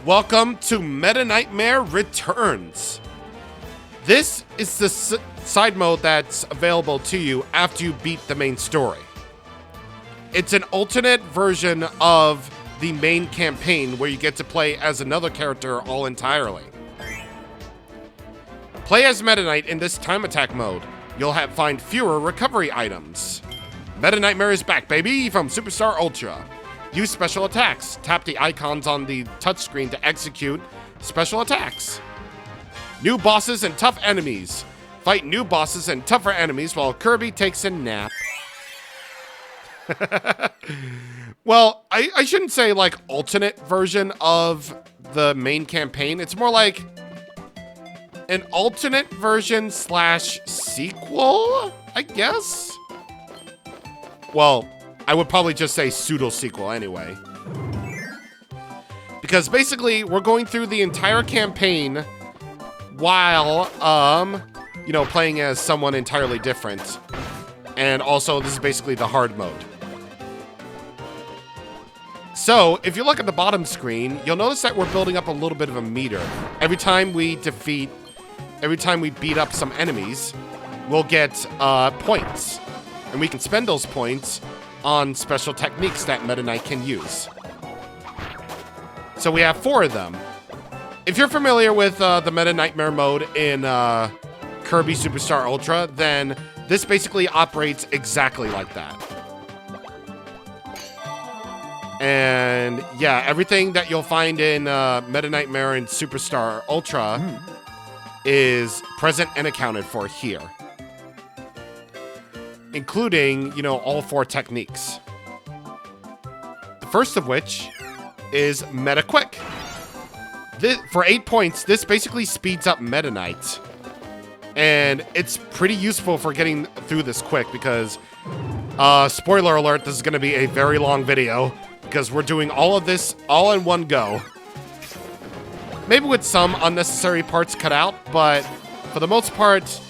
Welcome to Meta Knightmare Returns. This is the side mode that's available to you after you beat the main story. It's an alternate version of the main campaign where you get to play as another character all entirely. Play as Meta Knight in this time attack mode. You'll find fewer recovery items. Meta Knightmare is back, baby, from Superstar Ultra. Use special attacks. Tap the icons on the touchscreen to execute special attacks. New bosses and tough enemies. Fight new bosses and tougher enemies while Kirby takes a nap. Well, I shouldn't say like alternate version of the main campaign. It's more like an alternate version / sequel, I guess? Well, I would probably just say pseudo-sequel anyway. Because basically, we're going through the entire campaign while, playing as someone entirely different. And also, this is basically the hard mode. So, if you look at the bottom screen, you'll notice that we're building up a little bit of a meter. Every time we beat up some enemies, we'll get points. And we can spend those points on special techniques that Meta Knight can use. So we have 4 of them. If you're familiar with the Meta Knightmare mode in Kirby Superstar Ultra, then this basically operates exactly like that. And yeah, everything that you'll find in Meta Knightmare and Superstar Ultra is present and accounted for here. Including, all 4 techniques. The first of which is Meta Quick. For 8 points, this basically speeds up Meta Knight. And it's pretty useful for getting through this quick because, spoiler alert, this is going to be a very long video because we're doing all of this all in one go. Maybe with some unnecessary parts cut out, but for the most part,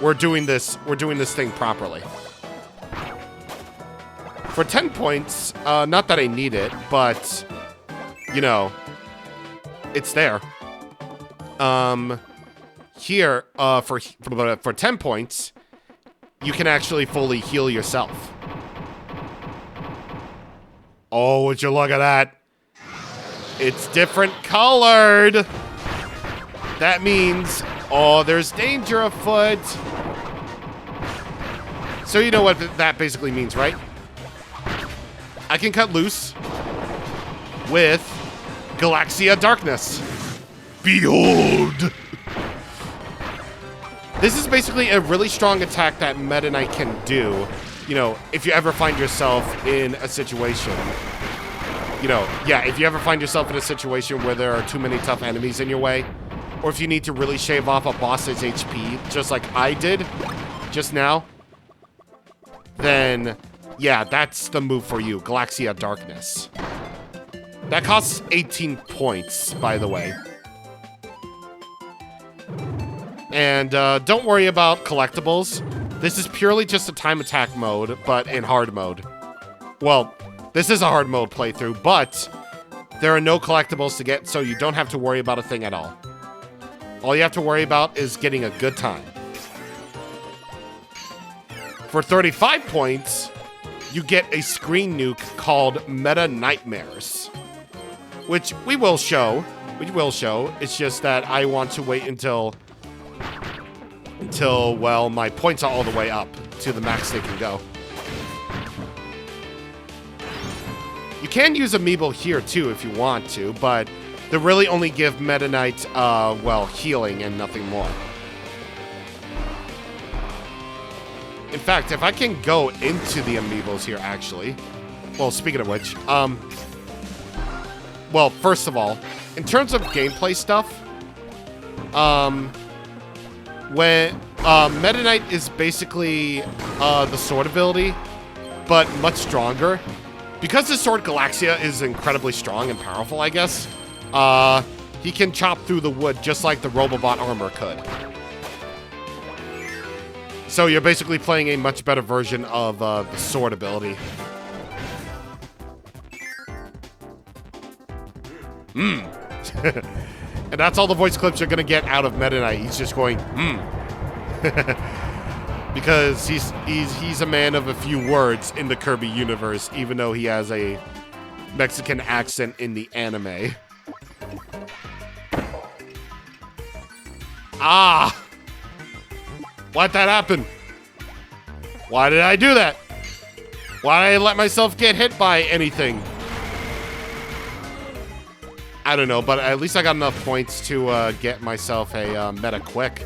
we're doing this thing properly. For 10 points, not that I need it, but, it's there. Here, for 10 points, you can actually fully heal yourself. Oh, would you look at that? It's different colored. That means, there's danger afoot. So you know what that basically means, right? I can cut loose with Galaxia Darkness. Behold! This is basically a really strong attack that Meta Knight can do, if you ever find yourself in a situation. If you ever find yourself in a situation where there are too many tough enemies in your way, or if you need to really shave off a boss's HP, just like I did just now, then, yeah, that's the move for you, Galaxia Darkness. That costs 18 points, by the way. And don't worry about collectibles. This is purely just a time attack mode, but in hard mode. Well, this is a hard mode playthrough, but there are no collectibles to get, so you don't have to worry about a thing at all. All you have to worry about is getting a good time. For 35 points, you get a screen nuke called Meta Nightmares, which we will show. It's just that I want to wait until well, my points are all the way up to the max they can go. You can use Amiibo here too if you want to, but they really only give Meta Knight, healing and nothing more. In fact, if I can go into the Amiibos here, actually. Well, speaking of which, well, first of all, in terms of gameplay stuff, when Meta Knight is basically the sword ability, but much stronger. Because his sword Galaxia is incredibly strong and powerful, I guess, he can chop through the wood just like the Robobot armor could. So you're basically playing a much better version of the sword ability. And that's all the voice clips you're gonna get out of Meta Knight. He's just going, because he's a man of a few words in the Kirby universe, even though he has a Mexican accent in the anime. Ah! Why'd that happen? Why did I do that? Why did I let myself get hit by anything? I don't know, but at least I got enough points to get myself a meta quick.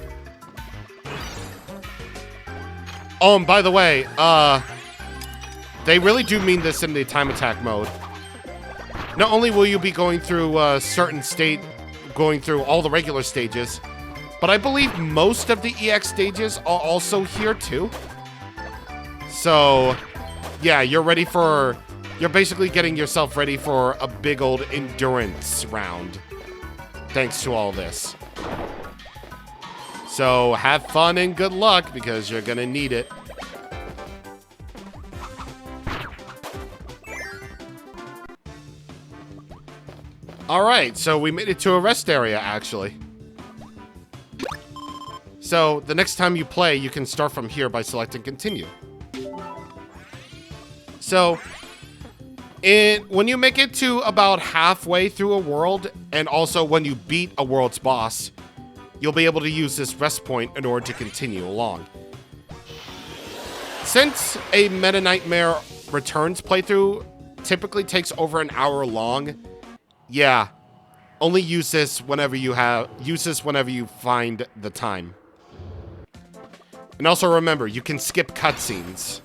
Oh, and by the way, they really do mean this in the time attack mode. Not only will you be going through going through all the regular stages, but I believe most of the EX stages are also here too. So, yeah, you're basically getting yourself ready for a big old endurance round, thanks to all this. So, have fun and good luck, because you're gonna need it. Alright, so we made it to a rest area, actually. So, the next time you play, you can start from here by selecting continue. So, when you make it to about halfway through a world, and also when you beat a world's boss, you'll be able to use this rest point in order to continue along. Since a Meta Knightmare Returns playthrough typically takes over an hour long, yeah, only use this whenever you find the time. And also remember, you can skip cutscenes,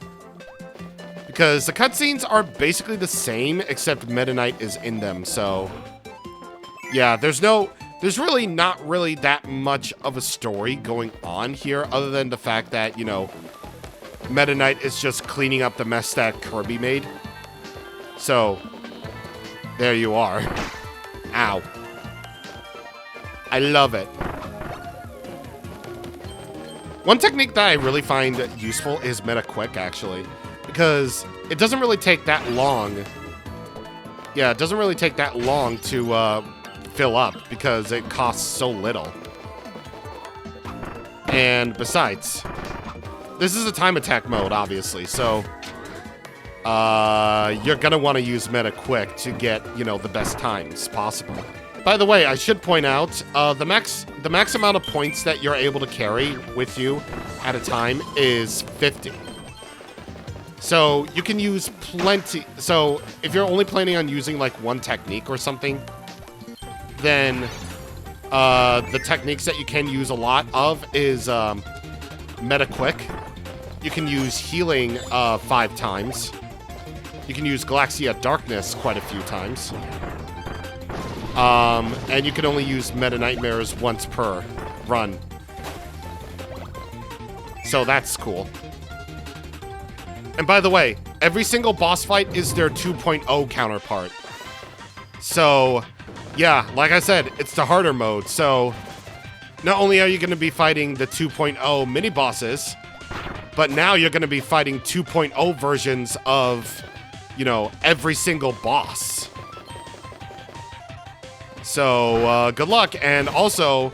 because the cutscenes are basically the same, except Meta Knight is in them, so yeah, there's really not really that much of a story going on here, other than the fact that, you know, Meta Knight is just cleaning up the mess that Kirby made. So, there you are. Ow. I love it. One technique that I really find useful is Meta Quick, actually, because it doesn't really take that long. Yeah, it doesn't really take that long to fill up, because it costs so little. And besides, this is a time attack mode, obviously, so you're gonna want to use Meta Quick to get, you know, the best times possible. By the way, I should point out, the max amount of points that you're able to carry with you at a time is 50. So you can use plenty. So if you're only planning on using like one technique or something, then the techniques that you can use a lot of is Meta Quick. You can use healing 5 times. You can use Galaxia Darkness quite a few times. And you can only use Meta Knightmares once per run. So that's cool. And by the way, every single boss fight is their 2.0 counterpart. So, yeah, like I said, it's the harder mode. So, not only are you going to be fighting the 2.0 mini-bosses, but now you're going to be fighting 2.0 versions of, you know, every single boss. So, good luck. And also,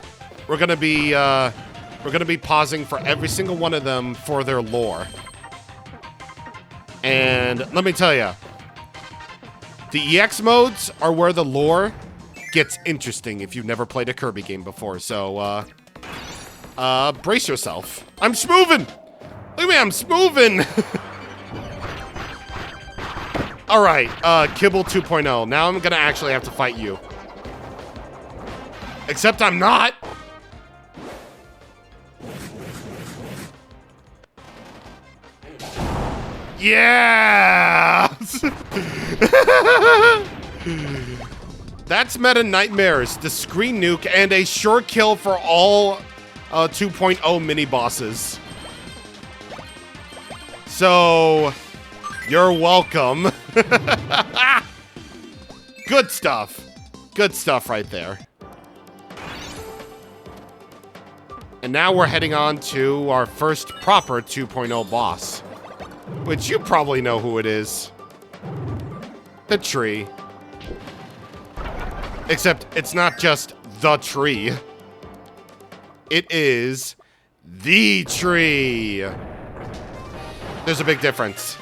we're going to be pausing for every single one of them for their lore. And let me tell you, the EX modes are where the lore gets interesting if you've never played a Kirby game before. So, brace yourself. I'm smoothing! Look at me, I'm smoothing! Alright, Kibble 2.0. Now I'm gonna actually have to fight you. Except I'm not! Yeah! That's Meta Knightmares, the screen nuke, and a sure kill for all 2.0 mini-bosses. So, you're welcome. Good stuff. Good stuff right there. And now we're heading on to our first proper 2.0 boss, which you probably know who it is. The tree. Except it's not just the tree. It is the tree. There's a big difference.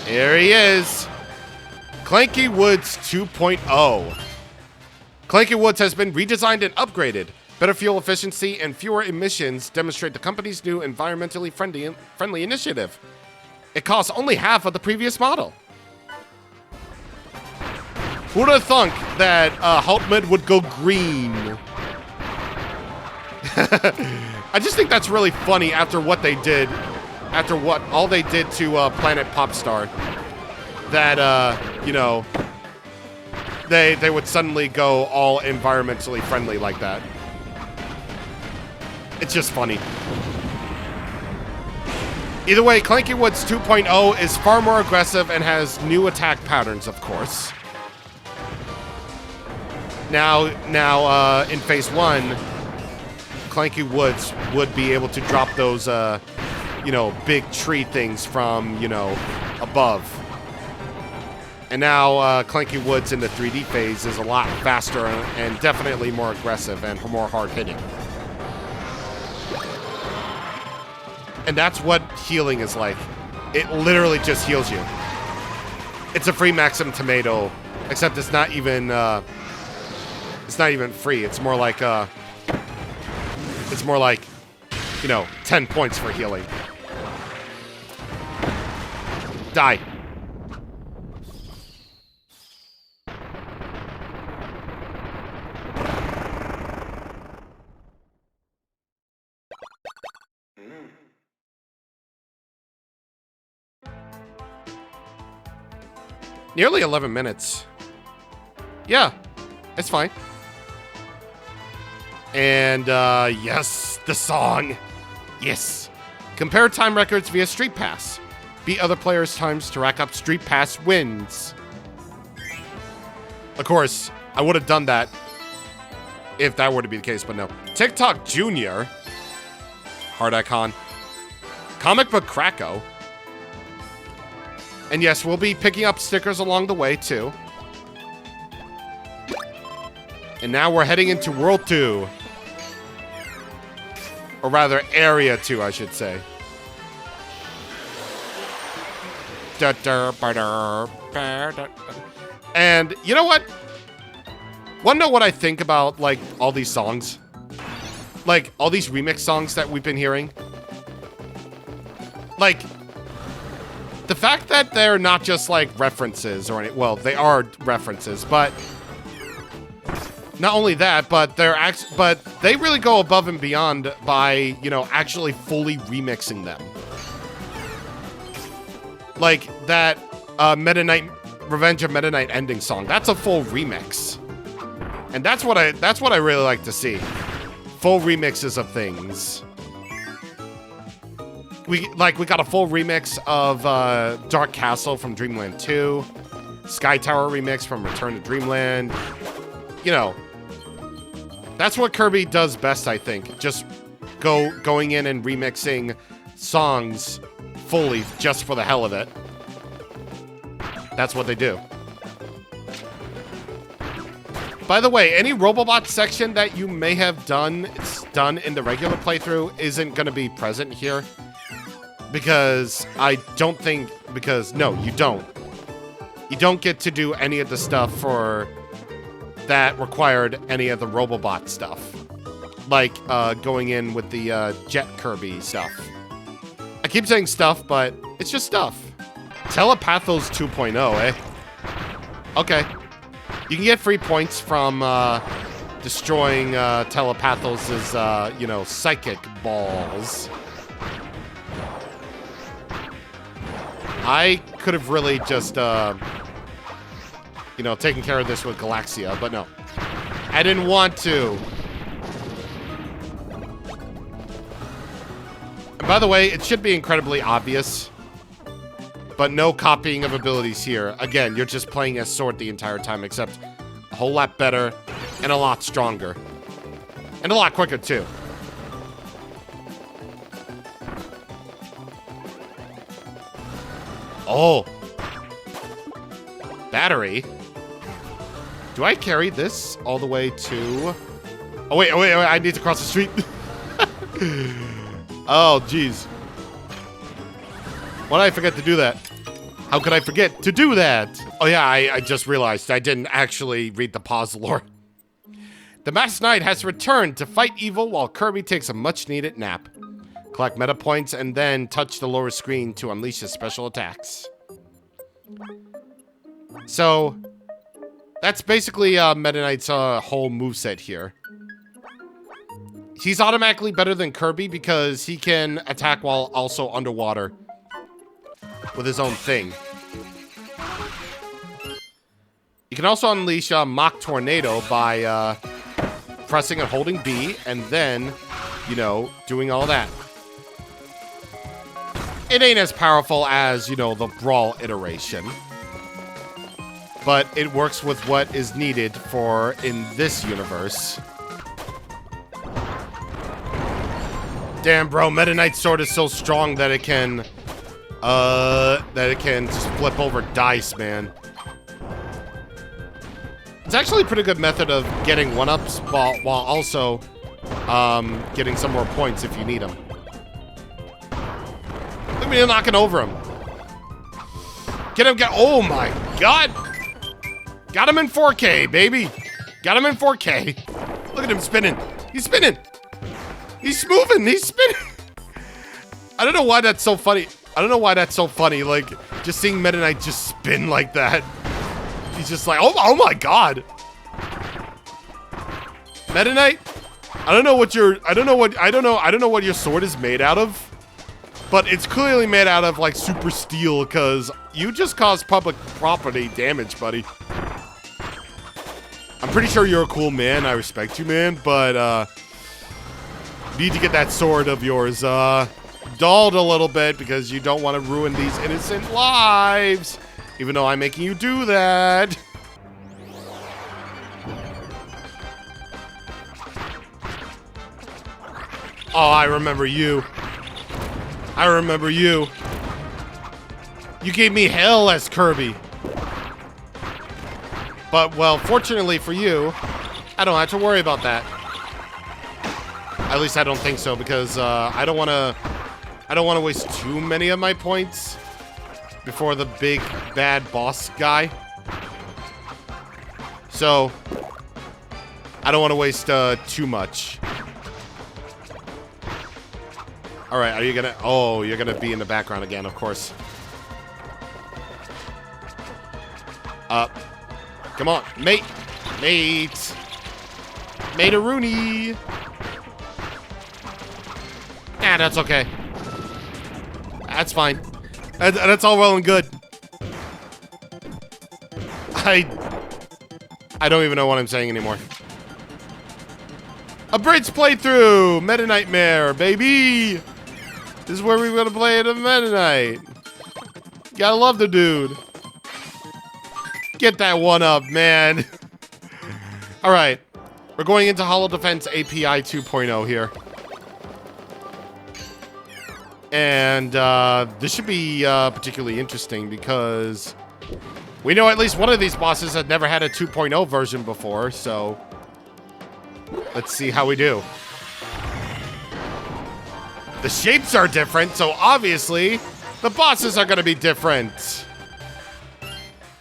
Here he is. Clanky Woods 2.0. Clanky Woods has been redesigned and upgraded. Better fuel efficiency and fewer emissions demonstrate the company's new environmentally friendly initiative. It costs only half of the previous model. Who would have thunk that Haltman would go green? I just think that's really funny after what they did, after what all they did to Planet Popstar. That you know, they would suddenly go all environmentally friendly like that. It's just funny. Either way, Clanky Woods 2.0 is far more aggressive and has new attack patterns, of course. Now, in Phase 1, Clanky Woods would be able to drop those, you know, big tree things from, you know, above. And now, Clanky Woods in the 3D phase is a lot faster and definitely more aggressive and more hard-hitting. And that's what healing is like. It literally just heals you. It's a free Maxim Tomato, except it's not even free. It's more like, you know, 10 points for healing. Die. Nearly 11 minutes. Yeah, it's fine. And, yes, the song. Yes. Compare time records via Street Pass. Beat other players' times to rack up Street Pass wins. Of course, I would have done that if that were to be the case, but no. TikTok Junior. Heart icon. Comic Book Kracko. And yes, we'll be picking up stickers along the way, too. And now we're heading into World 2. Or rather, Area 2, I should say. And you know what? Want to know what I think about, like, all these songs? Like, all these remix songs that we've been hearing? Like, the fact that they're not just, like, references or any... Well, they are references, but... Not only that, but but they really go above and beyond by, you know, actually fully remixing them. Like that Meta Knight Revenge of Meta Knight ending song. That's a full remix. And that's what I really like to see. Full remixes of things. We got a full remix of Dark Castle from Dreamland 2, Sky Tower remix from Return to Dreamland. You know, that's what Kirby does best, I think. Just going in and remixing songs fully just for the hell of it. That's what they do. By the way, any Robobot section that you may have done in the regular playthrough isn't going to be present here. Because I don't think... Because, no, you don't. You don't get to do any of the stuff for... that required any of the Robobot stuff. Like, going in with the, Jet Kirby stuff. I keep saying stuff, but it's just stuff. Telepathos 2.0, eh? Okay. You can get free points from, destroying, Telepathos' you know, psychic balls. I could have really just, you know, taken care of this with Galaxia, but no. I didn't want to. And by the way, it should be incredibly obvious, but no copying of abilities here. Again, you're just playing as Sword the entire time, except a whole lot better and a lot stronger. And a lot quicker, too. Oh. battery. Do I carry this all the way to... Oh, wait, I need to cross the street. Oh, jeez. Why did I forget to do that? How could I forget to do that? Oh, yeah, I just realized I didn't actually read the pause lore. The Masked Knight has returned to fight evil while Kirby takes a much-needed nap. Collect meta points and then touch the lower screen to unleash his special attacks. So, that's basically Meta Knight's whole moveset here. He's automatically better than Kirby because he can attack while also underwater with his own thing. You can also unleash Mach Tornado by pressing and holding B and then, you know, doing all that. It ain't as powerful as, you know, the Brawl iteration. But it works with what is needed for in this universe. Damn, bro, Meta Knight's sword is so strong that it can just flip over dice, man. It's actually a pretty good method of getting one-ups while also getting some more points if you need them. Look at me knocking over him. Get him, oh my god! Got him in 4K, baby! Got him in 4K. Look at him spinning. He's spinning! He's moving! He's spinning! I don't know why that's so funny. Like, just seeing Meta Knight just spin like that. He's just like, oh my god! Meta Knight? I don't know what your sword is made out of. But it's clearly made out of, like, super steel, because you just caused public property damage, buddy. I'm pretty sure you're a cool man. I respect you, man. But, you need to get that sword of yours, dulled a little bit, because you don't want to ruin these innocent lives. Even though I'm making you do that. Oh, I remember you. I remember you. You gave me hell as Kirby. But, well, fortunately for you, I don't have to worry about that. At least I don't think so, because I don't want to waste too many of my points before the big bad boss guy. So, I don't want to waste too much. Alright, are you gonna... Oh, you're gonna be in the background again, of course. Come on, mate! Mate! Mate-a-rooney! Ah, that's okay. That's fine. That's all well and good. I don't even know what I'm saying anymore. A bridge playthrough! Meta Knightmare, baby! This is where we're gonna play it a Meta Knight. Gotta love the dude. Get that one up, man. Alright. We're going into Hollow Defense API 2.0 here. And this should be particularly interesting because we know at least one of these bosses had never had a 2.0 version before, so let's see how we do. The shapes are different, so obviously the bosses are going to be different.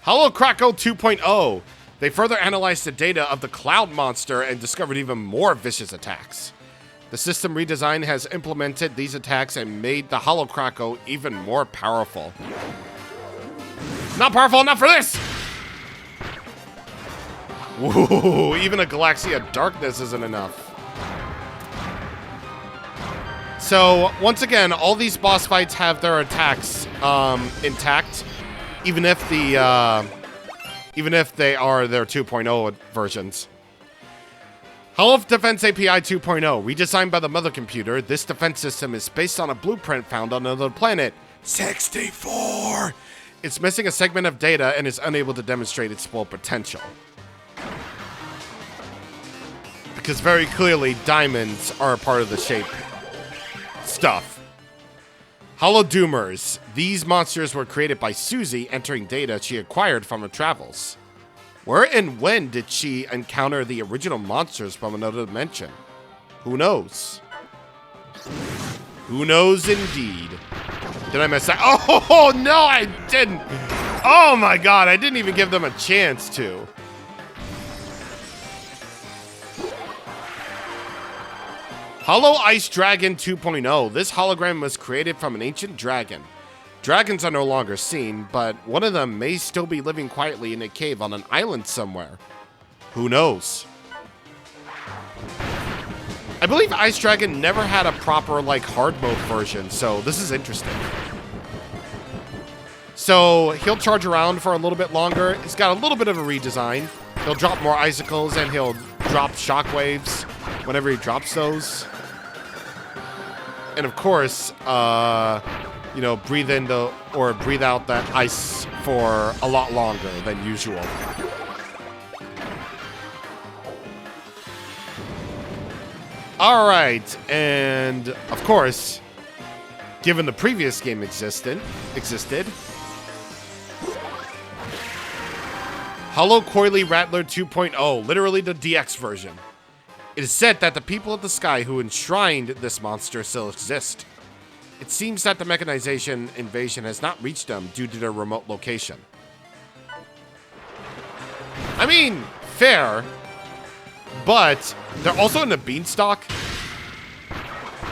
Hollow Krakow 2.0. They further analyzed the data of the Cloud Monster and discovered even more vicious attacks. The system redesign has implemented these attacks and made the Hollow Krakow even more powerful. Not powerful enough for this! Whoa, even a Galaxia Darkness isn't enough. So, once again, all these boss fights have their attacks intact, even if they are their 2.0 versions. Hollow Defense API 2.0, redesigned by the mother computer, this defense system is based on a blueprint found on another planet, 64. It's missing a segment of data and is unable to demonstrate its full potential. Because very clearly, diamonds are a part of the shape stuff. Hollow Doomers. These monsters were created by Susie entering data she acquired from her travels. Where and when did she encounter the original monsters from another dimension? Who knows? Who knows indeed? Did I mess up? Oh, no, I didn't. Oh my god, I didn't even give them a chance to. Hollow Ice Dragon 2.0. This hologram was created from an ancient dragon. Dragons are no longer seen, but one of them may still be living quietly in a cave on an island somewhere. Who knows? I believe Ice Dragon never had a proper, like, hard mode version, so this is interesting. So, he'll charge around for a little bit longer. He's got a little bit of a redesign. He'll drop more icicles, and he'll drop shockwaves whenever he drops those. And of course, you know, breathe in or breathe out that ice for a lot longer than usual. All right, and of course, given the previous game existed, Hollow Coily Rattler 2.0, literally the DX version. It is said that the people of the sky who enshrined this monster still exist. It seems that the mechanization invasion has not reached them due to their remote location. I mean, fair, but they're also in the beanstalk,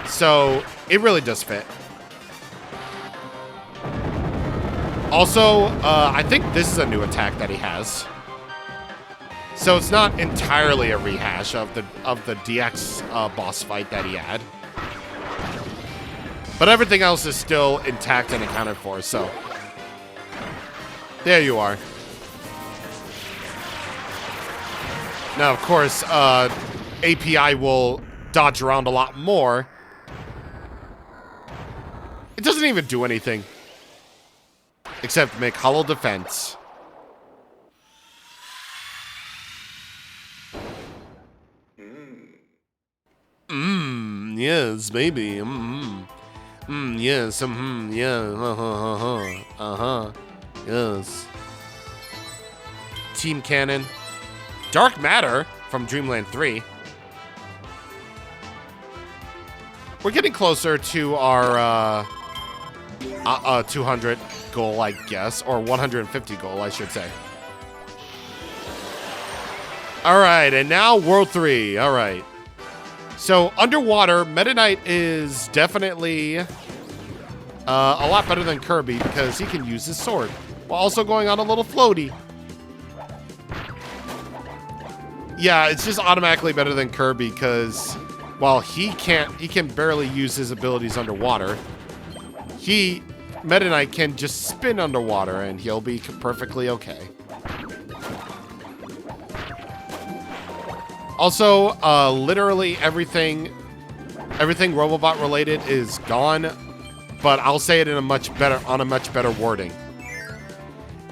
so it really does fit. Also, I think this is a new attack that he has. So it's not entirely a rehash of the DX boss fight that he had. But everything else is still intact and accounted for, so. There you are. Now, of course, API will dodge around a lot more. It doesn't even do anything. Except make hollow defense. Yes, baby. Yes, yeah, yes. Team Cannon. Dark Matter from Dreamland 3. We're getting closer to our 200 goal, I guess, or 150 goal, I should say. All right, and now World 3. All right. So, underwater, Meta Knight is definitely a lot better than Kirby because he can use his sword while also going on a little floaty. Yeah, it's just automatically better than Kirby because while he can barely use his abilities underwater, Meta Knight can just spin underwater and he'll be perfectly okay. Also, literally everything Robobot related is gone, but I'll say it in a much better wording.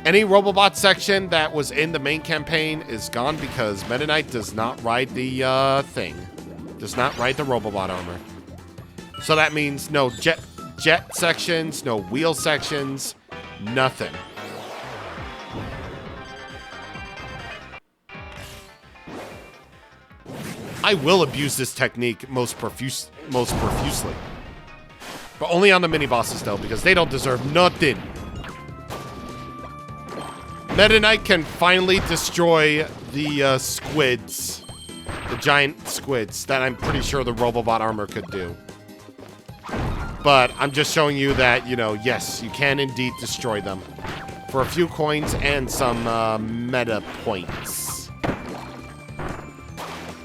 Any Robobot section that was in the main campaign is gone because Meta Knight does not ride the thing. Does not ride the Robobot armor. So that means no jet sections, no wheel sections, nothing. I will abuse this technique most profusely. But only on the mini-bosses, though, because they don't deserve nothing. Meta Knight can finally destroy the squids. The giant squids that I'm pretty sure the Robobot armor could do. But I'm just showing you that, you know, yes, you can indeed destroy them. For a few coins and some meta points.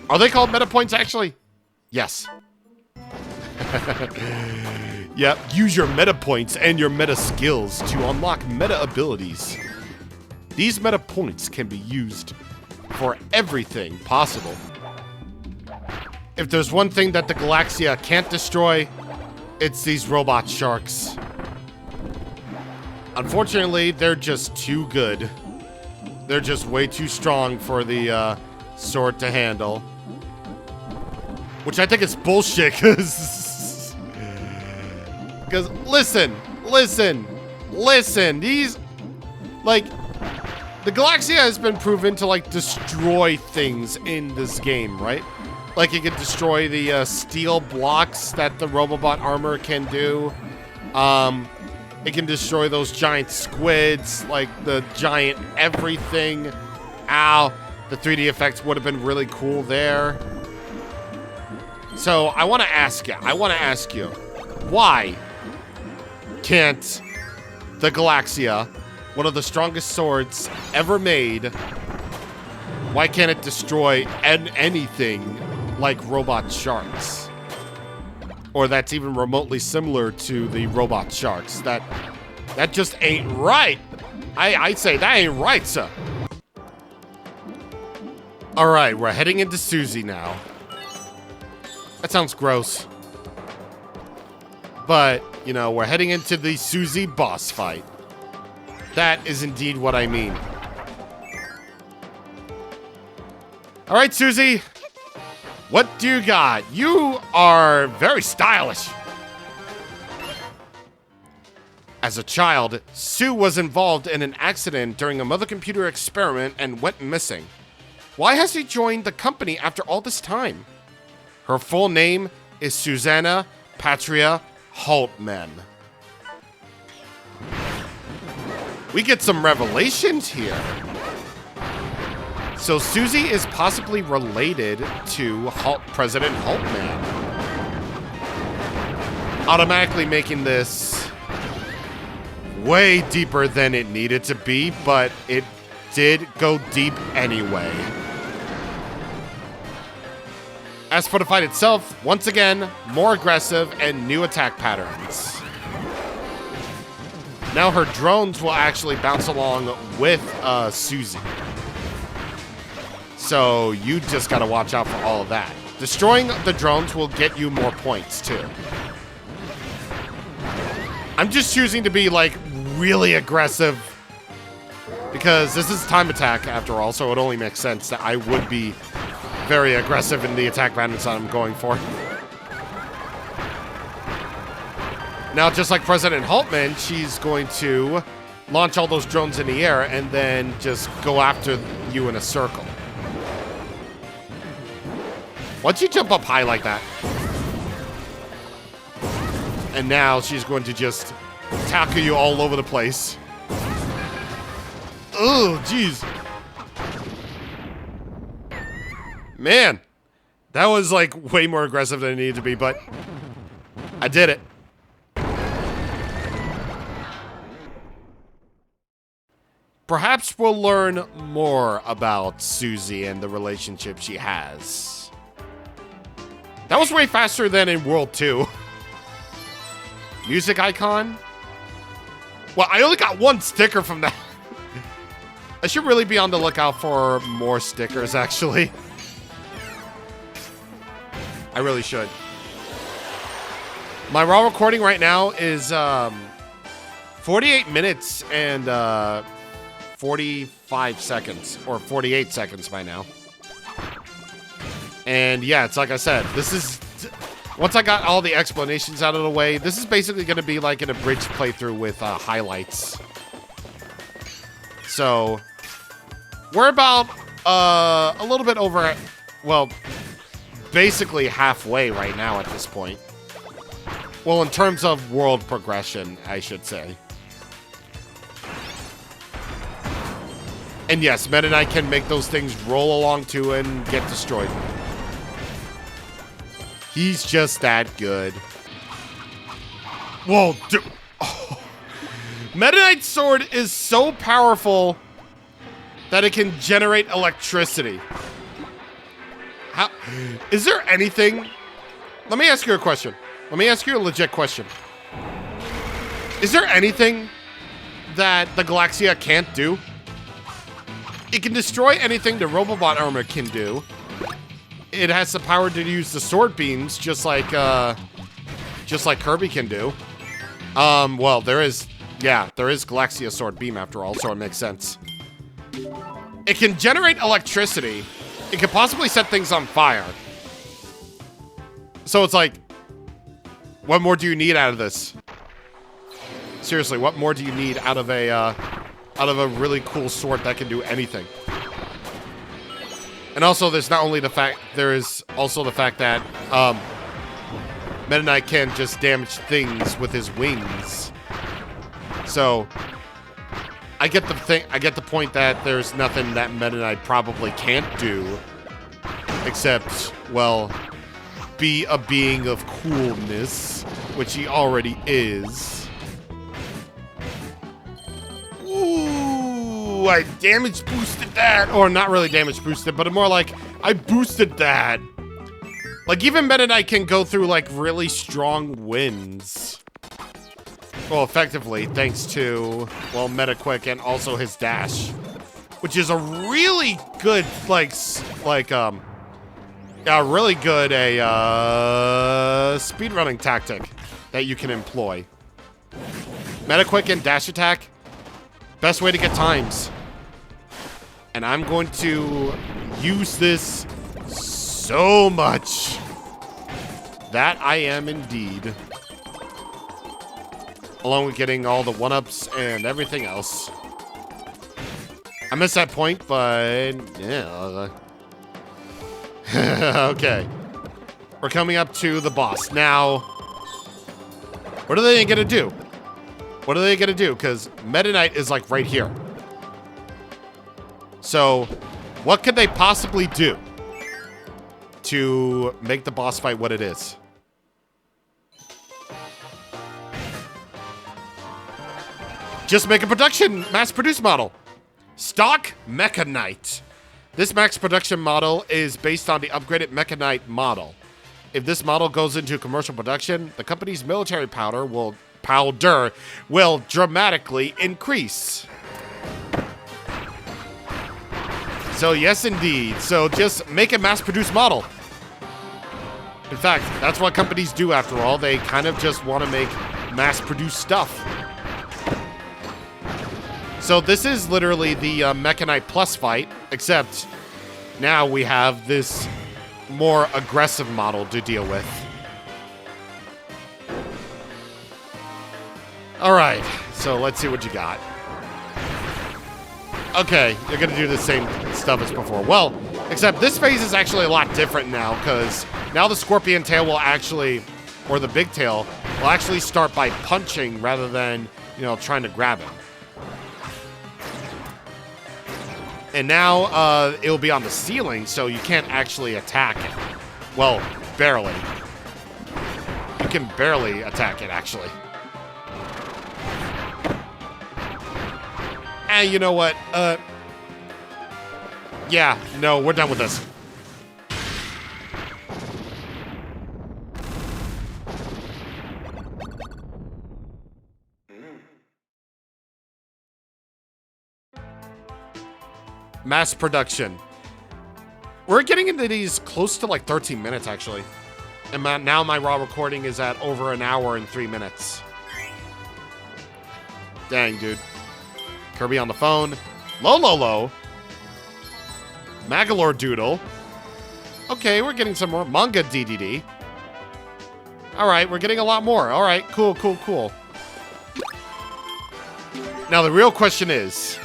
Are they called meta points, actually? Yes. Yep, use your meta points and your meta skills to unlock meta abilities. These meta points can be used for everything possible. If there's one thing that the Galaxia can't destroy, it's these robot sharks. Unfortunately, they're just too good. They're just way too strong for the sword to handle. Which I think is bullshit, because Because listen. These, like, the Galaxia has been proven to, like, destroy things in this game, right? Like, it can destroy the steel blocks that the Robobot armor can do. It can destroy those giant squids, like the giant everything. Ow. The 3D effects would have been really cool there. So I want to ask you, why can't the Galaxia, one of the strongest swords ever made, why can't it destroy anything like robot sharks? Or that's even remotely similar to the robot sharks. That just ain't right. I say that ain't right, sir. All right, we're heading into Susie now. That sounds gross. But, you know, we're heading into the Susie boss fight. That is indeed what I mean. All right, Susie. What do you got? You are very stylish. As a child, Sue was involved in an accident during a mother computer experiment and went missing. Why has she joined the company after all this time? Her full name is Susanna Patria Holtman. We get some revelations here. So Susie is possibly related to President Holtman. Automatically making this way deeper than it needed to be, but it did go deep anyway. As for the fight itself, once again, more aggressive and new attack patterns. Now her drones will actually bounce along with Susie. So you just gotta watch out for all of that. Destroying the drones will get you more points too. I'm just choosing to be like really aggressive because this is time attack after all, so it only makes sense that I would be very aggressive in the attack patterns that I'm going for. Now, just like President Holtman, she's going to launch all those drones in the air and then just go after you in a circle. Why'd you jump up high like that? And now she's going to just tackle you all over the place. Oh, jeez. Man, that was like way more aggressive than it needed to be, but I did it. Perhaps we'll learn more about Susie and the relationship she has. That was way faster than in World 2. Music icon? Well, I only got one sticker from that. I should really be on the lookout for more stickers, actually. I really should. My raw recording right now is 48 minutes and 45 seconds, or 48 seconds by now. And yeah, it's like I said, this is, once I got all the explanations out of the way, this is basically going to be like an abridged playthrough with highlights. So, we're about a little bit over, well, basically halfway right now at this point. Well, in terms of world progression, I should say. And yes, Meta Knight can make those things roll along too and get destroyed. He's just that good. Whoa, dude. Oh. Meta Knight's sword is so powerful that it can generate electricity. How? Is there anything? Let me ask you a question. Let me ask you a legit question. Is there anything that the Galaxia can't do? It can destroy anything the Robobot armor can do. It has the power to use the sword beams, just like Kirby can do. Well, there is Galaxia sword beam after all, so it makes sense. It can generate electricity. It could possibly set things on fire. So it's like, what more do you need out of this? Seriously, what more do you need out of a really cool sword that can do anything? And also, there's not only the fact, there is also the fact that Meta Knight can just damage things with his wings. So I get the point that there's nothing that Meta Knight probably can't do except, well, be a being of coolness, which he already is. Ooh, I damage boosted that. Or not really damage boosted, but more like I boosted that. Like, even Meta Knight can go through, like, really strong winds. Well, effectively, thanks to, well, Meta Quick and also his dash. Which is a really good, really good speedrunning tactic that you can employ. Meta Quick and dash attack, best way to get times. And I'm going to use this so much. That I am indeed. Along with getting all the 1-ups and everything else. I missed that point, but yeah. Okay. We're coming up to the boss. Now, what are they gonna do? What are they gonna do? Because Meta Knight is like right here. So, what could they possibly do to make the boss fight what it is? Just make a mass-produced model. Stock Mecha Knight. This max production model is based on the upgraded Mecha Knight model. If this model goes into commercial production, the company's military powder will dramatically increase. So yes, indeed. So just make a mass-produced model. In fact, that's what companies do after all. They kind of just want to make mass-produced stuff. So this is literally the Mecha Knight Plus fight, except now we have this more aggressive model to deal with. Alright, so let's see what you got. Okay, you're gonna do the same stuff as before. Well, except this phase is actually a lot different now, because now the scorpion tail will actually, or the big tail, will actually start by punching rather than, you know, trying to grab him. And now it'll be on the ceiling, so you can't actually attack it. Well, barely. You can barely attack it, actually. And you know what? Yeah, no, we're done with this. Mass production. We're getting into these close to like 13 minutes, actually. And now my raw recording is at over an hour and 3 minutes. Dang, dude. Kirby on the phone. Low. Magalore Doodle. Okay, we're getting some more. Manga DDD. Alright, we're getting a lot more. Alright, cool. Now the real question is,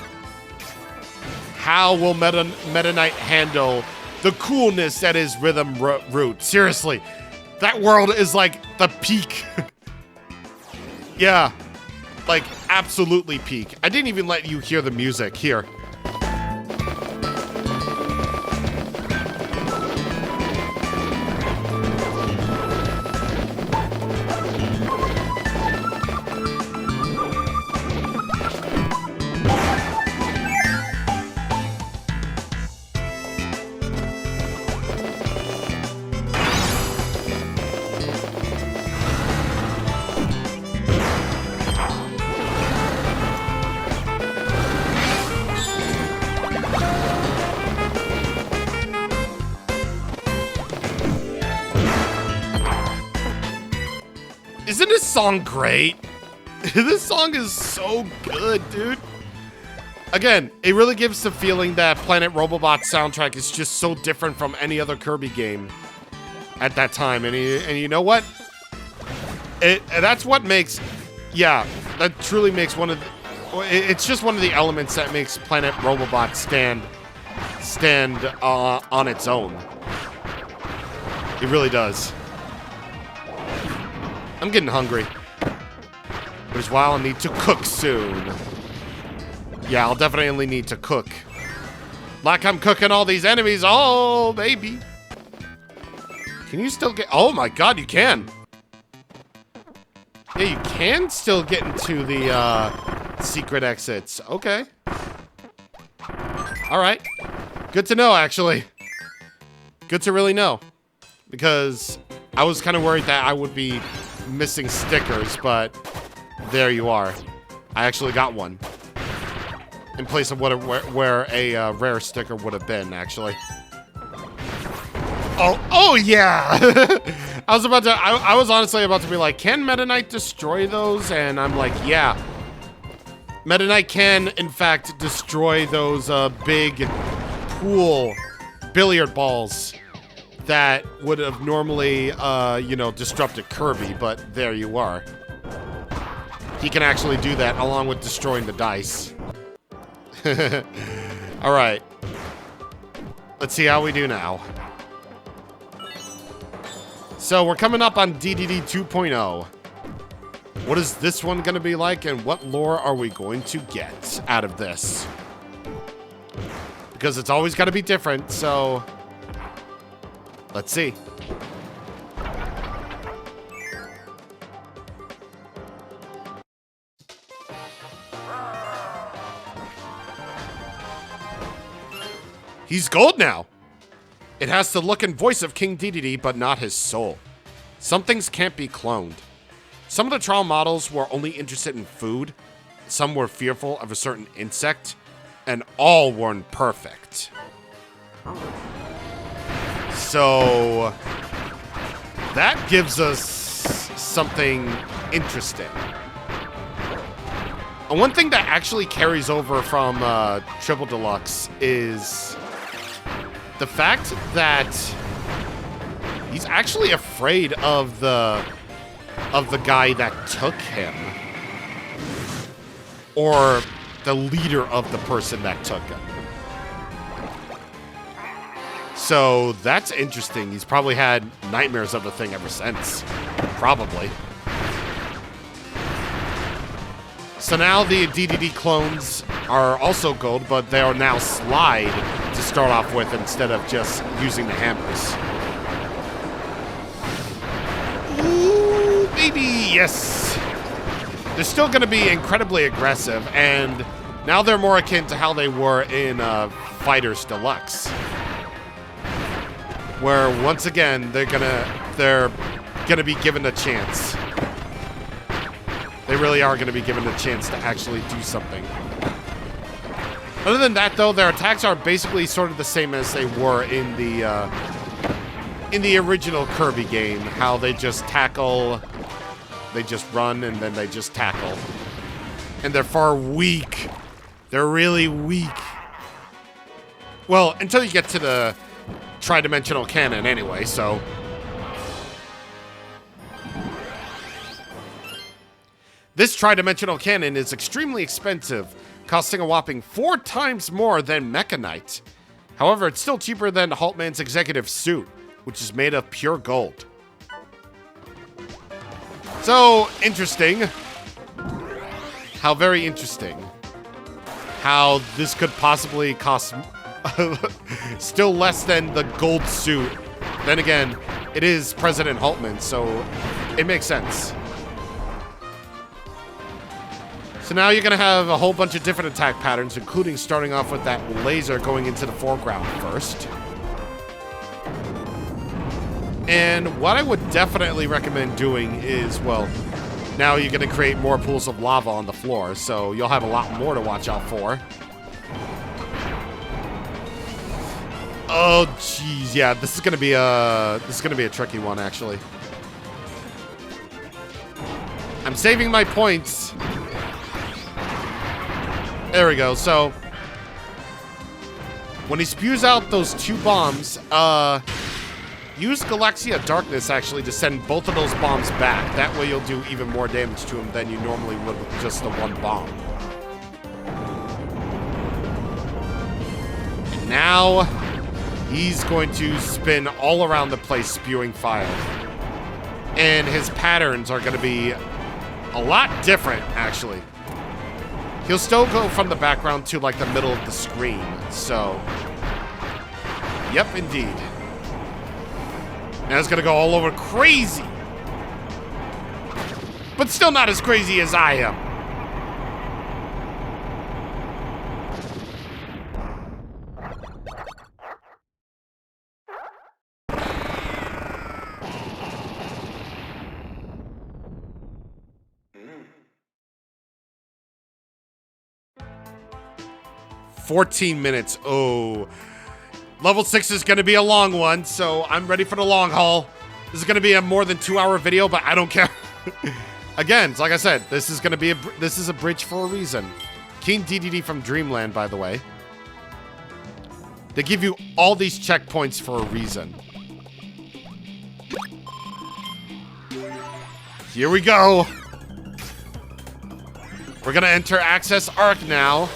how will Meta Knight handle the coolness that is Rhythm Root? Seriously, that world is like the peak. Yeah, like absolutely peak. I didn't even let you hear the music. Here. Isn't this song great? This song is so good, dude. Again, it really gives the feeling that Planet Robobot's soundtrack is just so different from any other Kirby game at that time. And you know what? That's what makes Yeah, that truly makes one of the... It's just one of the elements that makes Planet Robobot stand on its own. It really does. I'm getting hungry. Which is why I'll need to cook soon. Yeah, I'll definitely need to cook. Like I'm cooking all these enemies. Oh, baby. Can you still get... Oh my god, you can. Yeah, you can still get into the secret exits. Okay. Alright. Good to know, actually. Good to really know. Because I was kind of worried that I would be missing stickers, but there you are. I actually got one. In place of where a rare sticker would have been, actually. Oh yeah! I was honestly about to be like, can Meta Knight destroy those? And I'm like, yeah. Meta Knight can, in fact, destroy those big pool billiard balls that would have normally, you know, disrupted Kirby, but there you are. He can actually do that along with destroying the dice. Alright. Let's see how we do now. So we're coming up on DDD 2.0. What is this one going to be like, and what lore are we going to get out of this? Because it's always got to be different, so... Let's see. He's gold now. It has the look and voice of King Dedede, but not his soul. Some things can't be cloned. Some of the trial models were only interested in food, some were fearful of a certain insect, and all weren't perfect. So, that gives us something interesting. And one thing that actually carries over from Triple Deluxe is the fact that he's actually afraid of the guy that took him, or the leader of the person that took him. So that's interesting. He's probably had nightmares of the thing ever since. Probably. So now the DDD clones are also gold, but they are now slide to start off with instead of just using the hammers. Ooh, baby, yes. They're still going to be incredibly aggressive, and now they're more akin to how they were in Fighters Deluxe, where once again they're gonna be given a chance. They really are gonna be given a chance to actually do something. Other than that, though, their attacks are basically sort of the same as they were in the original Kirby game. How they just tackle, they just run, and then they just tackle. And they're far weak. They're really weak. Well, until you get to the tri-dimensional cannon anyway, so. This tri-dimensional cannon is extremely expensive, costing a whopping 4 times more than Mecha Knight. However, it's still cheaper than Haltman's executive suit, which is made of pure gold. So, interesting. How very interesting. How this could possibly cost still less than the gold suit. Then again, it is President Haltman, so it makes sense. So now you're going to have a whole bunch of different attack patterns, including starting off with that laser going into the foreground first. And what I would definitely recommend doing is, well, now you're going to create more pools of lava on the floor, so you'll have a lot more to watch out for. Oh, jeez, yeah, this is gonna be a tricky one, actually. I'm saving my points. There we go. So when he spews out those 2 bombs, use Galaxia Darkness, actually, to send both of those bombs back. That way you'll do even more damage to him than you normally would with just the one bomb. And now, he's going to spin all around the place, spewing fire. And his patterns are going to be a lot different, actually. He'll still go from the background to, like, the middle of the screen, so... Yep, indeed. Now it's gonna go all over crazy. But still not as crazy as I am. Mm. 14 minutes. Oh. Level 6 is going to be a long one, so I'm ready for the long haul. This is going to be a more than 2-hour video, but I don't care. Again, like I said, this is going to be this is a bridge for a reason. King DDD from Dreamland, by the way. They give you all these checkpoints for a reason. Here we go. We're going to enter Access Arc now.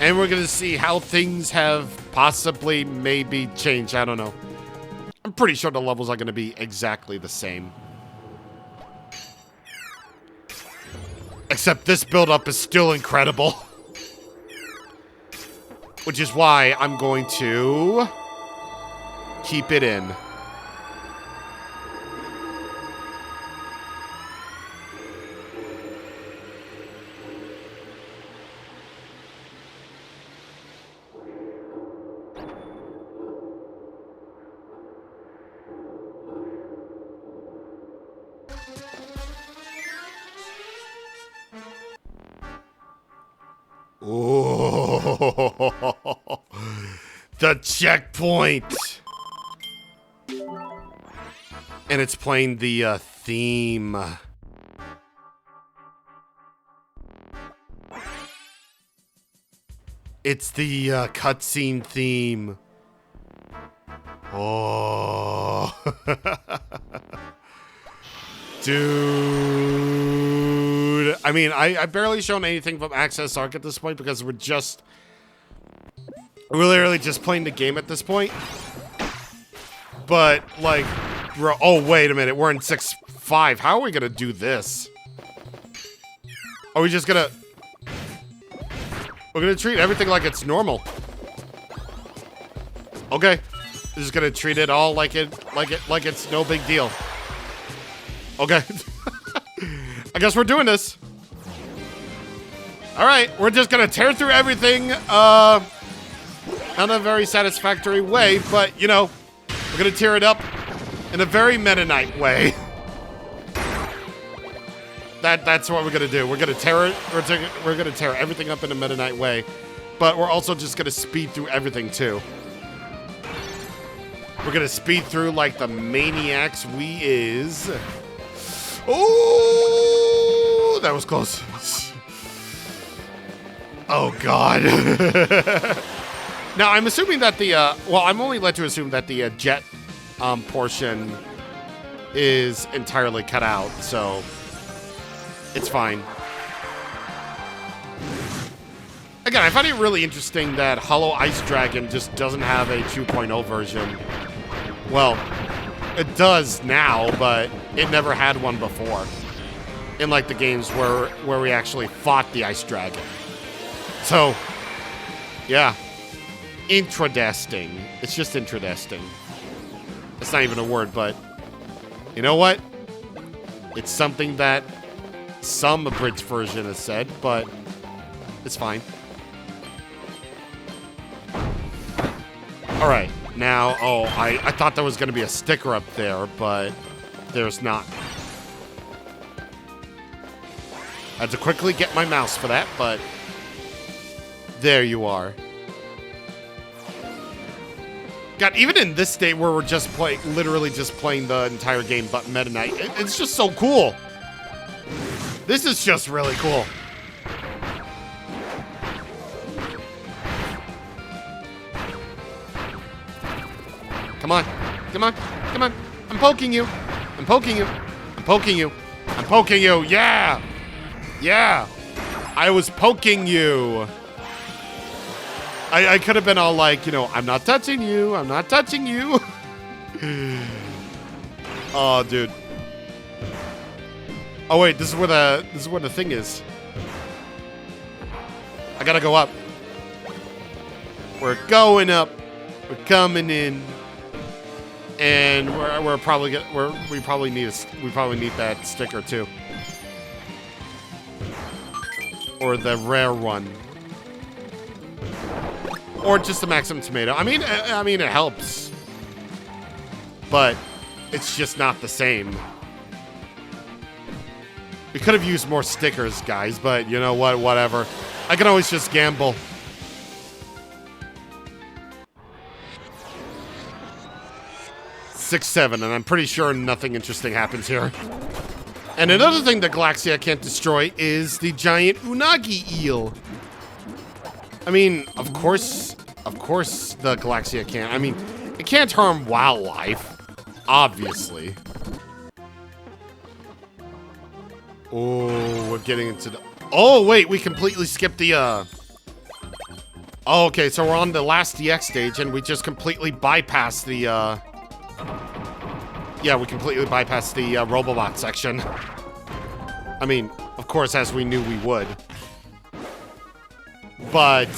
And we're going to see how things have possibly maybe changed. I don't know. I'm pretty sure the levels are going to be exactly the same. Except this build-up is still incredible. Which is why I'm going to keep it in. Oh, the checkpoint. And it's playing the theme. It's the cutscene theme. Oh. Dude. I mean, I barely shown anything from Access Arc at this point because we're literally just playing the game at this point. But, like, oh, wait a minute. We're in 6-5. How are we going to do this? Are we just going to... We're going to treat everything like it's normal. Okay. We're just going to treat it all like it's no big deal. Okay. I guess we're doing this. Alright, we're just gonna tear through everything, in a very satisfactory way, but, you know, we're gonna tear it up in a very Meta Knight way. That's what we're gonna do. We're gonna tear it, we're gonna tear everything up in a Meta Knight way, but we're also just gonna speed through everything, too. We're gonna speed through like the maniacs we is. Oh, that was close. Oh, God. Now, I'm assuming that the, well, I'm only led to assume that the jet portion is entirely cut out, so it's fine. Again, I find it really interesting that Hollow Ice Dragon just doesn't have a 2.0 version. Well, it does now, but it never had one before. In, like, the games where we actually fought the Ice Dragon. So, yeah. Intradesting. It's just intradesting. It's not even a word, but you know what? It's something that some abridged version has said, but it's fine. Alright, now, oh, I thought there was going to be a sticker up there, but there's not. I had to quickly get my mouse for that, but there you are. God, even in this state where we're just literally just playing the entire game but Meta Knight, it's just so cool. This is just really cool. Come on. Come on. Come on. I'm poking you. I'm poking you. I'm poking you. I'm poking you. Yeah. Yeah. I was poking you. I could have been all like, you know, I'm not touching you. I'm not touching you. Oh, dude. Oh wait, this is where the thing is. I gotta go up. We're going up. We're coming in. And we probably need that sticker too. Or the rare one. Or just the maximum tomato. I mean it helps. But it's just not the same. We could have used more stickers, guys, but you know what? Whatever. I can always just gamble. Six, 7, and I'm pretty sure nothing interesting happens here. And another thing that Galaxia can't destroy is the giant unagi eel. I mean, of course the Galaxia can't. I mean, it can't harm wildlife, obviously. Oh, we're getting into the... Oh, wait, we completely skipped the, Oh, okay, so we're on the last DX stage, and we just completely bypassed the, Yeah, we completely bypassed the, Robobot section. I mean, of course, as we knew we would. But...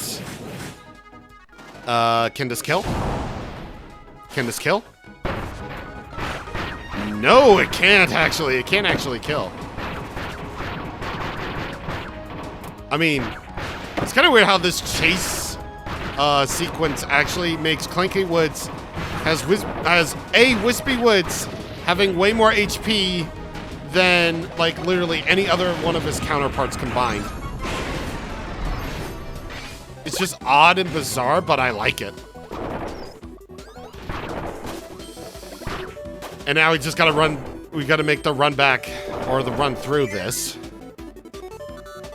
can this kill? Can this kill? No, it can't, actually. It can't actually kill. I mean, it's kind of weird how this chase sequence actually makes Clanky Woods has Wispy Woods having way more HP than like literally any other one of his counterparts combined. It's just odd and bizarre, but I like it. And now we just gotta run. We gotta make the run back or the run through this.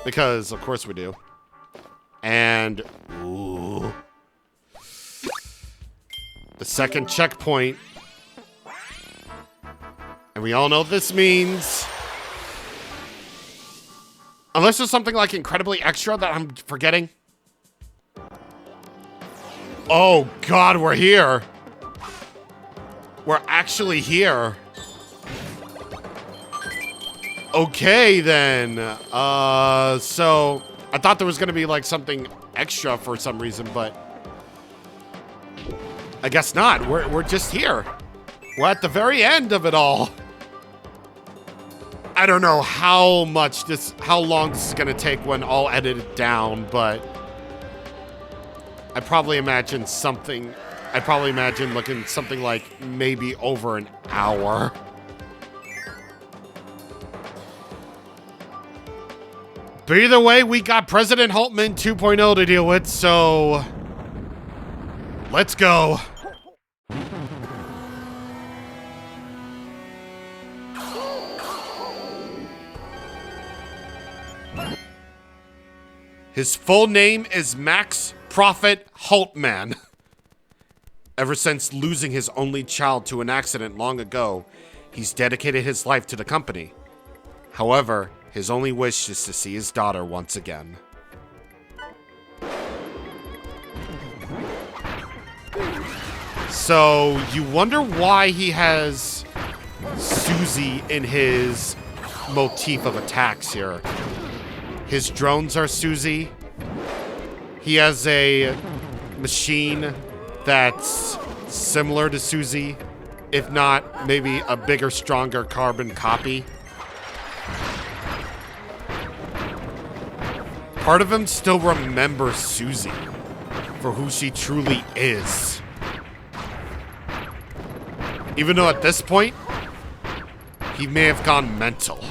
Because, of course we do. And, ooh. The second checkpoint. And we all know what this means. Unless there's something like incredibly extra that I'm forgetting. Oh, God, we're here. We're actually here. Okay, then. So I thought there was gonna be like something extra for some reason, but I guess not. We're just here. We're at the very end of it all. I don't know how long this is gonna take when all edited down, but I probably imagine looking something like maybe over an hour. But either way, we got President Hultman 2.0 to deal with, so let's go. His full name is Max Prophet Hultman. Ever since losing his only child to an accident long ago, he's dedicated his life to the company. However, his only wish is to see his daughter once again. So, you wonder why he has Susie in his motif of attacks here. His drones are Susie. He has a machine that's similar to Susie, if not maybe a bigger, stronger carbon copy. Part of him still remembers Susie for who she truly is. Even though at this point, he may have gone mental.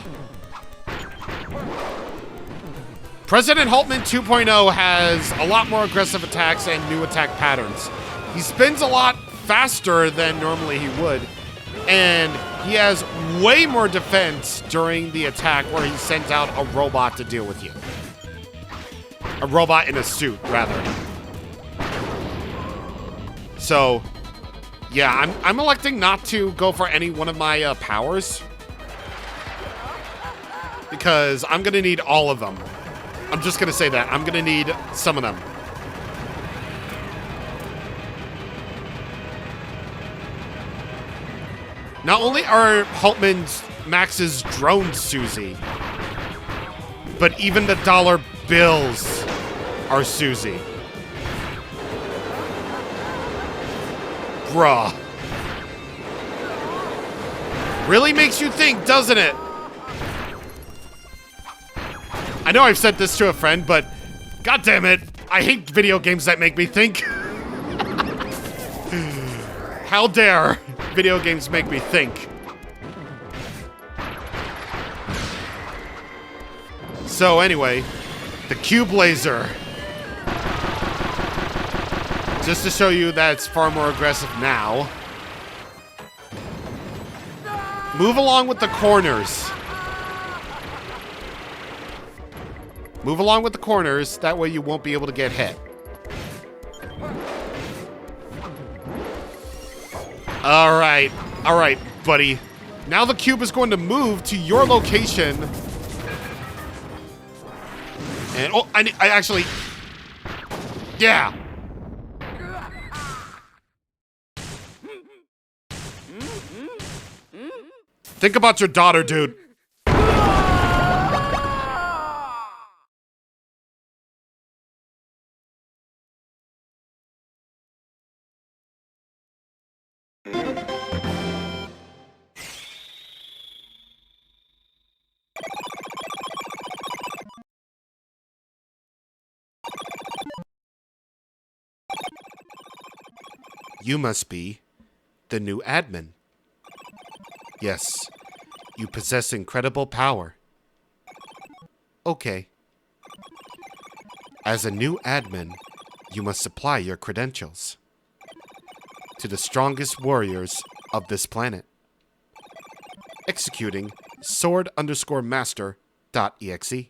President Hultman 2.0 has a lot more aggressive attacks and new attack patterns. He spins a lot faster than normally he would, and he has way more defense during the attack where he sends out a robot to deal with you. A robot in a suit, rather. So, Yeah, I'm electing not to go for any one of my powers. Because I'm gonna need all of them. I'm just gonna say that. I'm gonna need some of them. Not only are Haltman's Max's drones Susie, but even the dollar bills are Susie. Bruh. Really makes you think, doesn't it? I know I've said this to a friend, but god damn it, I hate video games that make me think. How dare video games make me think. So anyway, the Cube Laser. Just to show you that it's far more aggressive now. Move along with the corners. Move along with the corners, that way you won't be able to get hit. Alright, buddy. Now the cube is going to move to your location. And, oh, I actually... Yeah! Think about your daughter, dude. You must be the new admin. Yes, you possess incredible power. Okay. As a new admin, you must supply your credentials to the strongest warriors of this planet. Executing sword_master.exe.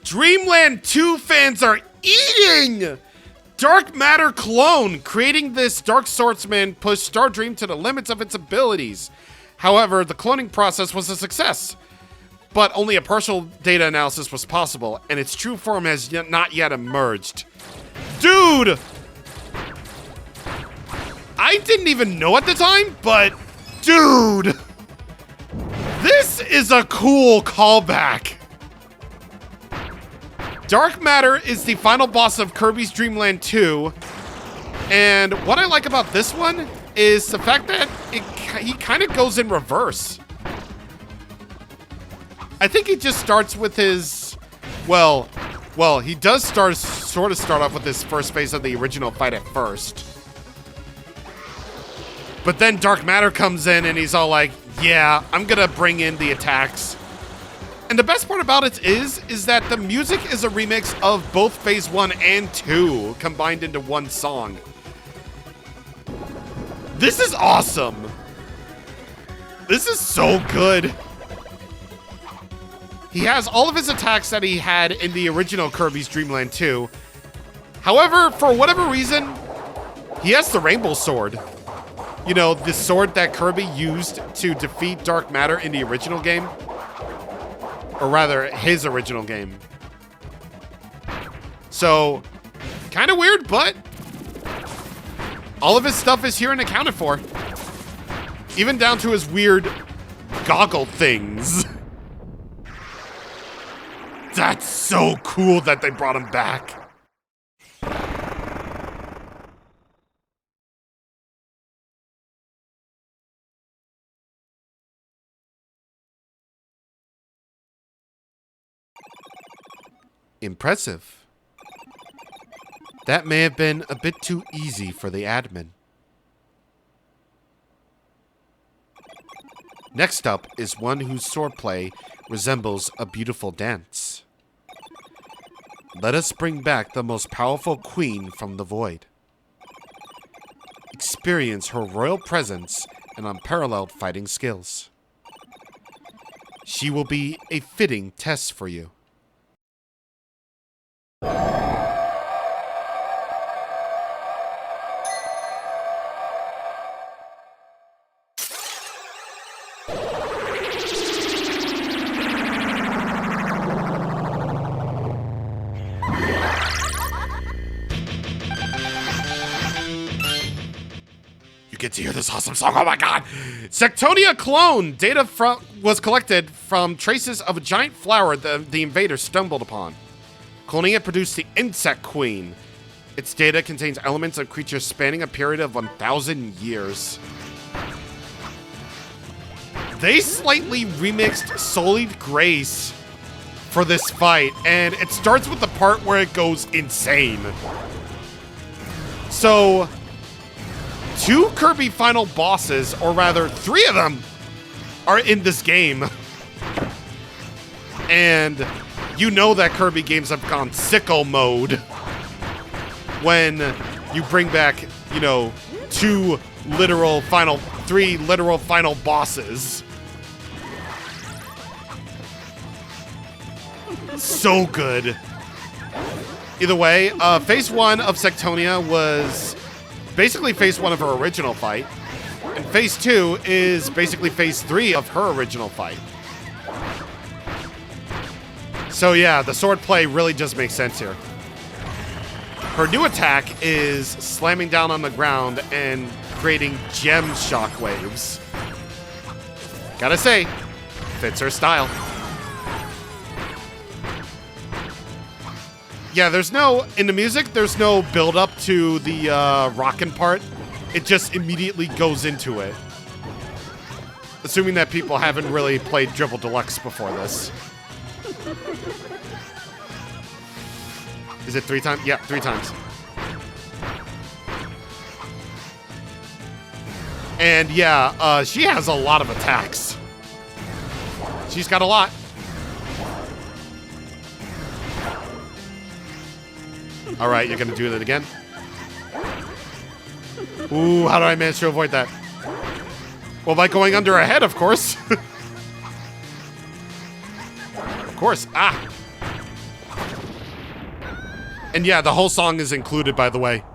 Dreamland 2 fans are eating! Dark Matter clone. Creating this Dark Swordsman pushed Stardream to the limits of its abilities. However, the cloning process was a success. But only a partial data analysis was possible, and its true form has not yet emerged. Dude! I didn't even know at the time, but dude! This is a cool callback. Dark Matter is the final boss of Kirby's Dream Land 2, and what I like about this one is the fact that he kind of goes in reverse. I think he just starts with his, well, he does sort of start off with his first phase of the original fight at first. But then Dark Matter comes in and he's all like, yeah, I'm gonna bring in the attacks. And the best part about it is that the music is a remix of both Phase 1 and 2 combined into one song. This is awesome. This is so good. He has all of his attacks that he had in the original Kirby's Dream Land 2. However, for whatever reason, he has the Rainbow Sword. You know, the sword that Kirby used to defeat Dark Matter in the original game. Or rather, his original game. So, kind of weird, but all of his stuff is here and accounted for. Even down to his weird goggle things. That's so cool that they brought him back. Impressive. That may have been a bit too easy for the admin. Next up is one whose swordplay resembles a beautiful dance. Let us bring back the most powerful queen from the void. Experience her royal presence and unparalleled fighting skills. She will be a fitting test for you. Get to hear this awesome song. Oh my god! Sectonia clone! Data was collected from traces of a giant flower the invaders stumbled upon. Cloning it produced the Insect Queen. Its data contains elements of creatures spanning a period of 1,000 years. They slightly remixed Sullied Grace for this fight, and it starts with the part where it goes insane. So, 2 Kirby final bosses, or rather 3 of them, are in this game. And you know that Kirby games have gone sicko mode when you bring back, you know, 3 literal final bosses. So good. Either way, phase 1 of Sectonia was basically phase 1 of her original fight, and phase 2 is basically phase 3 of her original fight. So yeah, the sword play really just makes sense here. Her new attack is slamming down on the ground and creating gem shockwaves. Gotta say, fits her style. Yeah, in the music, there's no build up to the rockin' part. It just immediately goes into it. Assuming that people haven't really played Dribble Deluxe before this. Is it 3 times? Yeah, 3 times. And yeah, she has a lot of attacks. She's got a lot. All right, you're gonna do that again? Ooh, how do I manage to avoid that? Well, by going under her head, of course. Of course, ah! And yeah, the whole song is included, by the way.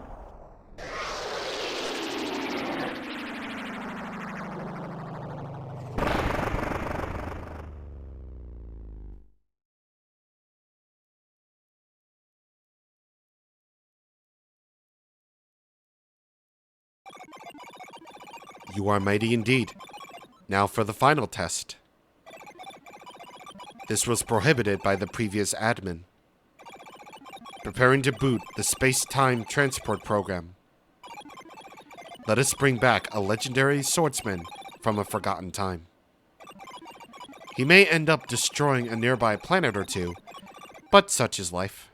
You are mighty indeed. Now for the final test. This was prohibited by the previous admin. Preparing to boot the space-time transport program. Let us bring back a legendary swordsman from a forgotten time. He may end up destroying a nearby planet or 2, but such is life.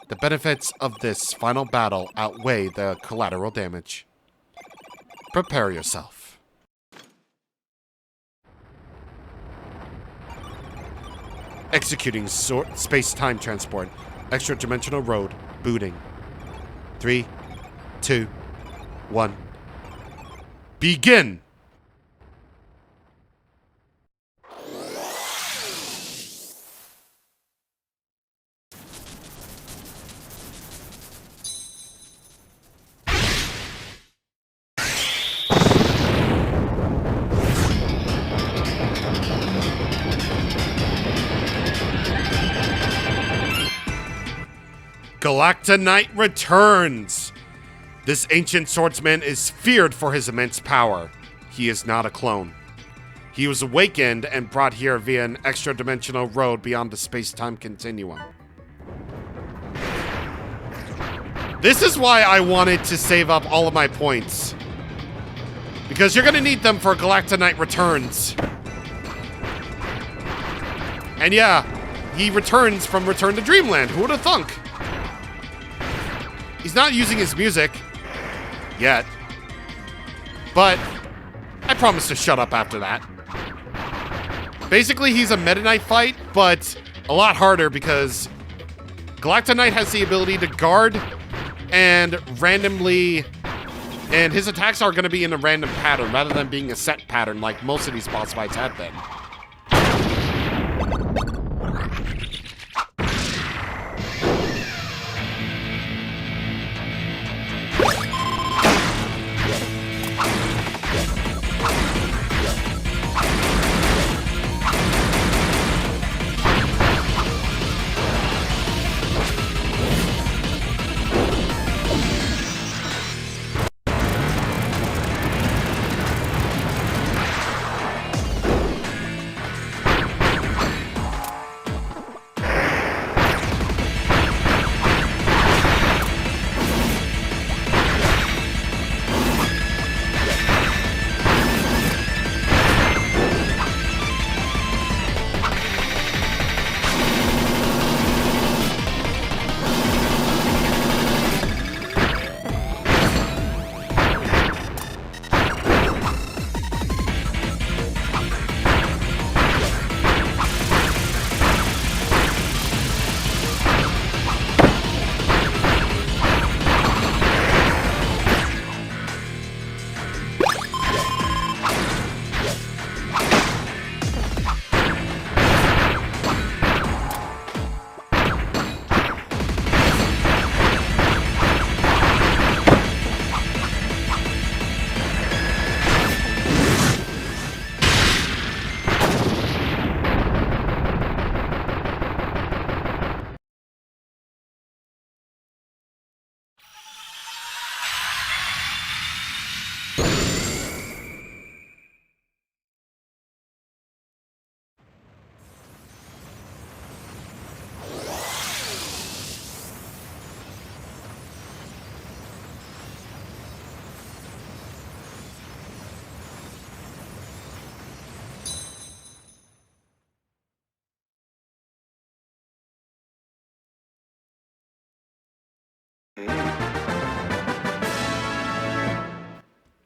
The benefits of this final battle outweigh the collateral damage. Prepare yourself. Executing space-time transport. Extra-dimensional road. Booting. 3, 2, 1. Begin! Galactonite returns! This ancient swordsman is feared for his immense power. He is not a clone. He was awakened and brought here via an extra-dimensional road beyond the space-time continuum. This is why I wanted to save up all of my points. Because you're gonna need them for Galactonite returns. And yeah, he returns from Return to Dreamland. Who would have thunk? He's not using his music yet, but I promise to shut up after that. Basically, he's a Meta Knight fight, but a lot harder because Galactic Knight has the ability to guard and randomly... And his attacks are going to be in a random pattern rather than being a set pattern like most of these boss fights have been.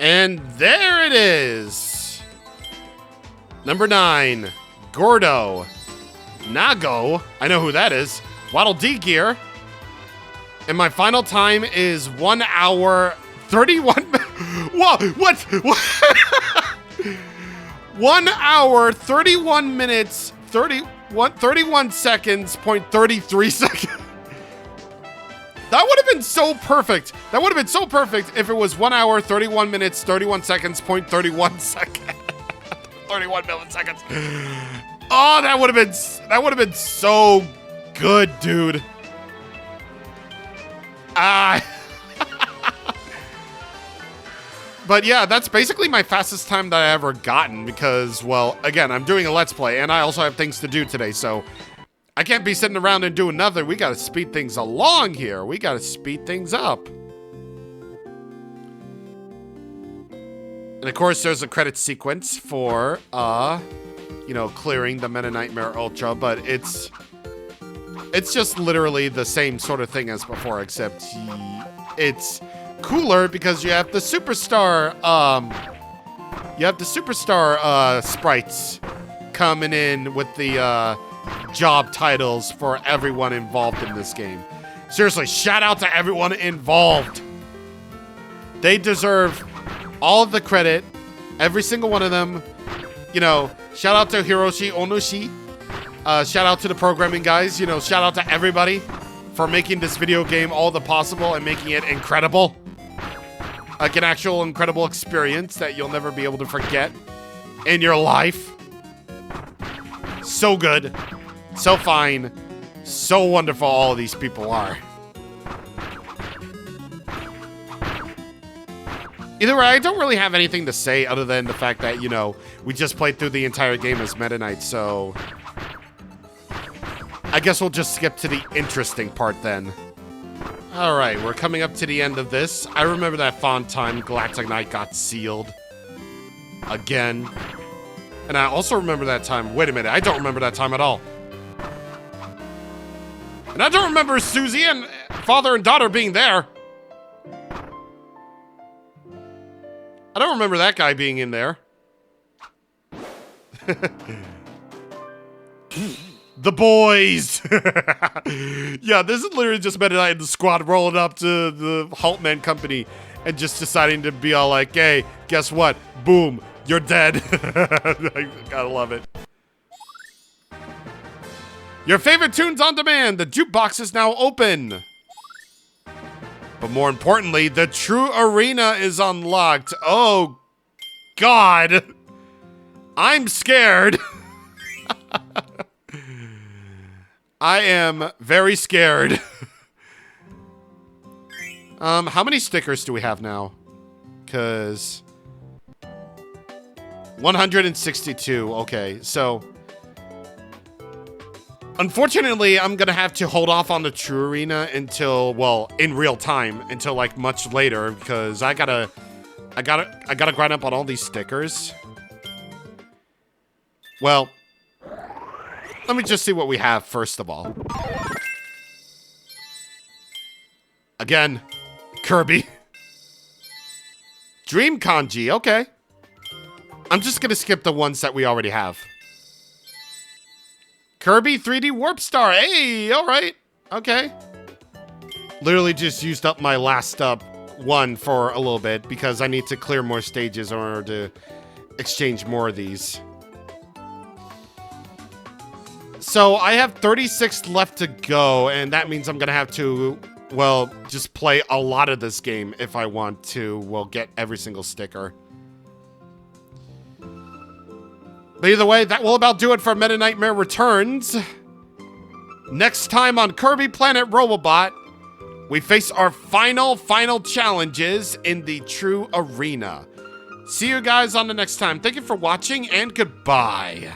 And there it is. Number 9, Gordo. Nago. I know who that is. Waddle Dee gear. And my final time is 1 hour 31. Whoa, what? 1 hour 31 minutes 31 seconds, 0.33 seconds. That would have been so perfect. That would have been so perfect if it was 1 hour, 31 minutes, 31 seconds, 0.31 second. 31 milliseconds. Oh, that would have been so good, dude. But yeah, that's basically my fastest time that I ever gotten because, well, again, I'm doing a Let's Play and I also have things to do today, so I can't be sitting around and doing nothing. We gotta speed things along here. We gotta speed things up. And of course, there's a credit sequence for, you know, clearing the Meta Knightmare Ultra, but it's just literally the same sort of thing as before, except it's cooler because you have the superstar, sprites coming in with the, job titles for everyone involved in this game. Seriously, shout out to everyone involved. They deserve all of the credit, every single one of them. You know, shout out to Hiroshi Onushi. Shout out to the programming guys. You know, shout out to everybody for making this video game all the possible and making it incredible. Like an actual incredible experience that you'll never be able to forget in your life. So good. So fine, so wonderful all of these people are. Either way, I don't really have anything to say other than the fact that, you know, we just played through the entire game as Meta Knight, so I guess we'll just skip to the interesting part then. Alright, we're coming up to the end of this. I remember that fun time Galactic Knight got sealed. Again. And I also remember that time. Wait a minute, I don't remember that time at all. And I don't remember Susie and father and daughter being there. I don't remember that guy being in there. The boys! Yeah, this is literally just Meta Knight and the squad rolling up to the Haltman company and just deciding to be all like, hey, guess what? Boom, you're dead. I gotta love it. Your favorite tunes on demand. The jukebox is now open. But more importantly, the true arena is unlocked. Oh, God. I'm scared. I am very scared. How many stickers do we have now? Because 162. Okay, so unfortunately, I'm gonna have to hold off on the True Arena until, well, in real time, until like much later, because I gotta grind up on all these stickers. Well, let me just see what we have first of all. Again, Kirby. Dream Kanji, okay. I'm just gonna skip the ones that we already have. Kirby 3D Warp Star, hey, all right, okay. Literally just used up my last one for a little bit because I need to clear more stages in order to exchange more of these. So I have 36 left to go, and that means I'm gonna have to, well, just play a lot of this game if I want to, well, get every single sticker. But either way, that will about do it for Meta Knightmare Returns. Next time on Kirby Planet Robobot, we face our final challenges in the True Arena. See you guys on the next time. Thank you for watching, and goodbye.